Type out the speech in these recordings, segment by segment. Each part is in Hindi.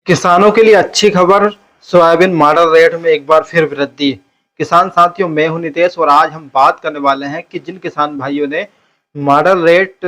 किसानों के लिए अच्छी खबर। सोयाबीन मॉडल रेट में एक बार फिर वृद्धि। किसान साथियों, मैं हूं नितेश और आज हम बात करने वाले हैं कि जिन किसान भाइयों ने मॉडल रेट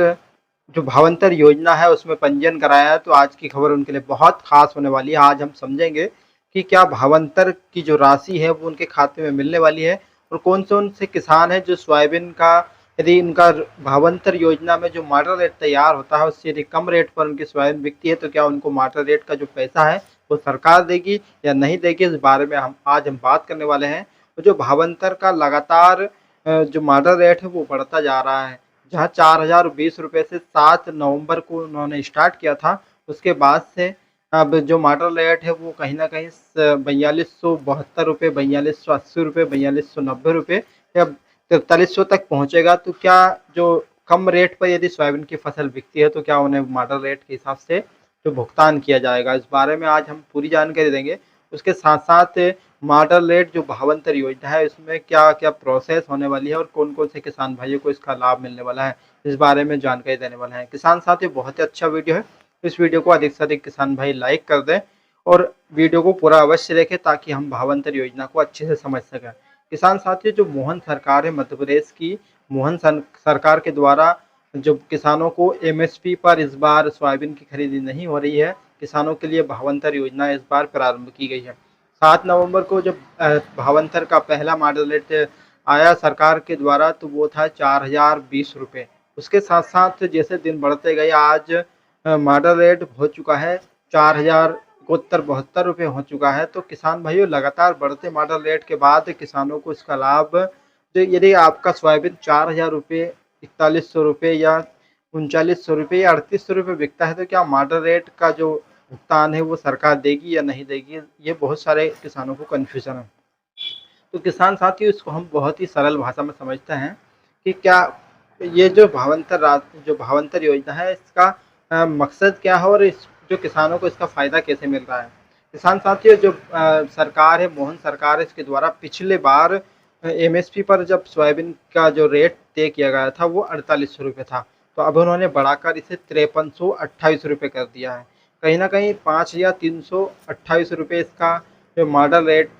जो भावांतर योजना है उसमें पंजीयन कराया है, तो आज की खबर उनके लिए बहुत खास होने वाली है। आज हम समझेंगे कि क्या भावांतर की जो राशि है वो उनके खाते में मिलने वाली है और कौन से किसान हैं जो सोयाबीन का, यदि उनका भावांतर योजना में जो मॉडल रेट तैयार होता है उससे यदि कम रेट पर उनकी सोयाबीन बिकती है, तो क्या उनको मॉडल रेट का जो पैसा है वो सरकार देगी या नहीं देगी, इस बारे में हम बात करने वाले हैं। तो जो भावांतर का लगातार जो मॉडल रेट है वो बढ़ता जा रहा है। जहाँ 4020 रुपये से 7 नवंबर को उन्होंने स्टार्ट किया था, उसके बाद से अब जो मॉडल रेट है वो कहीं ना कहीं 4272 रुपये, 4280 रुपये, 4290 रुपये या 4300 तक पहुंचेगा। तो क्या जो कम रेट पर यदि सोयाबीन की फसल बिकती है तो क्या उन्हें मॉडल रेट के हिसाब से जो भुगतान किया जाएगा, इस बारे में आज हम पूरी जानकारी देंगे। उसके साथ साथ मॉडल रेट जो भावांतर योजना है इसमें क्या क्या प्रोसेस होने वाली है और कौन से किसान भाइयों को इसका लाभ मिलने वाला है, इस बारे में जानकारी देने वाला है। किसान साथियों, बहुत ही अच्छा वीडियो है। इस वीडियो को अधिक से अधिक किसान भाई लाइक कर दें और वीडियो को पूरा अवश्य देखें ताकि हम भावांतर योजना को अच्छे से समझ सकें। किसान साथियों, जो मोहन सरकार है मध्य प्रदेश की, सरकार के द्वारा जो किसानों को एमएसपी पर इस बार सोयाबीन की खरीदी नहीं हो रही है, किसानों के लिए भावांतर योजना इस बार प्रारंभ की गई है। 7 नवंबर को जब भावांतर का पहला मॉडल रेट आया सरकार के द्वारा, तो वो था 4020 रुपये। उसके साथ साथ जैसे दिन बढ़ते गए आज मॉडल रेट हो चुका है 4072 रुपये हो चुका है। तो किसान भाइयों, लगातार बढ़ते मॉडल रेट के बाद किसानों को इसका लाभ, तो यदि आपका सोयाबीन 4000 रुपये, 4100 रुपये या 3900 रुपये या 3800 रुपये बिकता है, तो क्या मॉडल रेट का जो भुगतान है वो सरकार देगी या नहीं देगी, ये बहुत सारे किसानों को कन्फ्यूजन है। तो किसान साथियों, इसको हम बहुत ही सरल भाषा में समझते हैं कि क्या ये जो भावांतर योजना है इसका मकसद क्या है और इस जो किसानों को इसका फ़ायदा कैसे मिल रहा है। किसान साथियों, जो सरकार है, मोहन सरकार है, इसके द्वारा पिछले बार एमएसपी पर जब सोयाबीन का जो रेट तय किया गया था वो 4800 रुपये था, तो अब उन्होंने बढ़ाकर इसे 5328 रुपये कर दिया है। कहीं ना कहीं 5328 रुपये इसका जो मॉडल रेट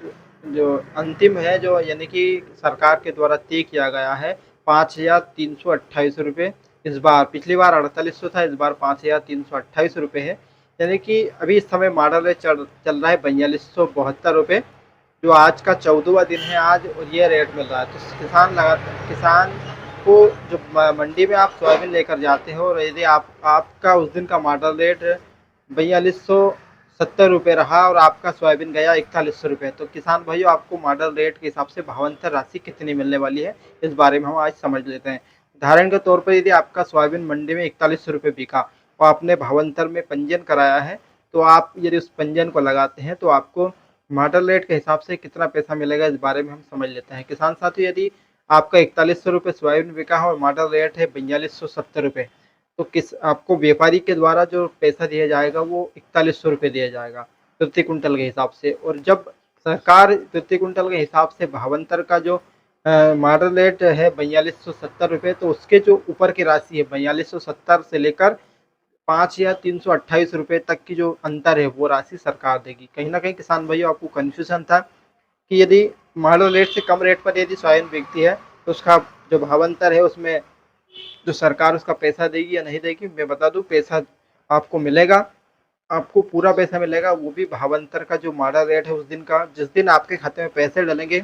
जो अंतिम है, जो यानी कि सरकार के द्वारा तय किया गया है, 5328 रुपये। इस बार, पिछली बार 4800 था, इस बार 5328 रुपये है। यानी कि अभी इस समय मॉडल रेट चल रहा है 4272 रुपये, जो आज का 14वां दिन है आज, और ये रेट मिल रहा है। तो किसान को जो मंडी में आप सोयाबीन लेकर जाते हो और यदि आपका उस दिन का मॉडल रेट 4270 रुपये रहा और आपका सोयाबीन गया 4100 रुपये, तो किसान भाइयों, आपको मॉडल रेट के हिसाब से भावांतर राशि कितनी मिलने वाली है, इस बारे में हम आज समझ लेते हैं। उदाहरण के तौर पर यदि आपका सोयाबीन मंडी में 4100 रुपये बिका और आपने भावांतर में पंजीयन कराया है, तो आप यदि उस पंजीयन को लगाते हैं तो आपको मॉडल रेट के हिसाब से कितना पैसा मिलेगा, इस बारे में हम समझ लेते हैं। किसान साथियों, यदि आपका 4100 रुपये सोयाबीन बिका है और मॉडल रेट है 4270 रुपये, तो आपको व्यापारी के द्वारा जो पैसा दिया जाएगा वो 4100 रुपये दिया जाएगा प्रति कुंटल के हिसाब से। और जब सरकार प्रति कुंटल के हिसाब से भावांतर का जो मॉडल रेट है 4270 रुपये, तो उसके जो ऊपर की राशि है 4270 से लेकर 5328 रुपये तक की जो अंतर है वो राशि सरकार देगी। कहीं ना कहीं किसान भाइयों, आपको कन्फ्यूजन था कि यदि मॉडल रेट से कम रेट पर यदि सोयाबीन बिकती है तो उसका जो भावांतर है उसमें जो सरकार उसका पैसा देगी या नहीं देगी। मैं बता दूं, पैसा आपको मिलेगा, आपको पूरा पैसा मिलेगा, वो भी भावांतर का जो मॉडल रेट है उस दिन का, जिस दिन आपके खाते में पैसे डलेंगे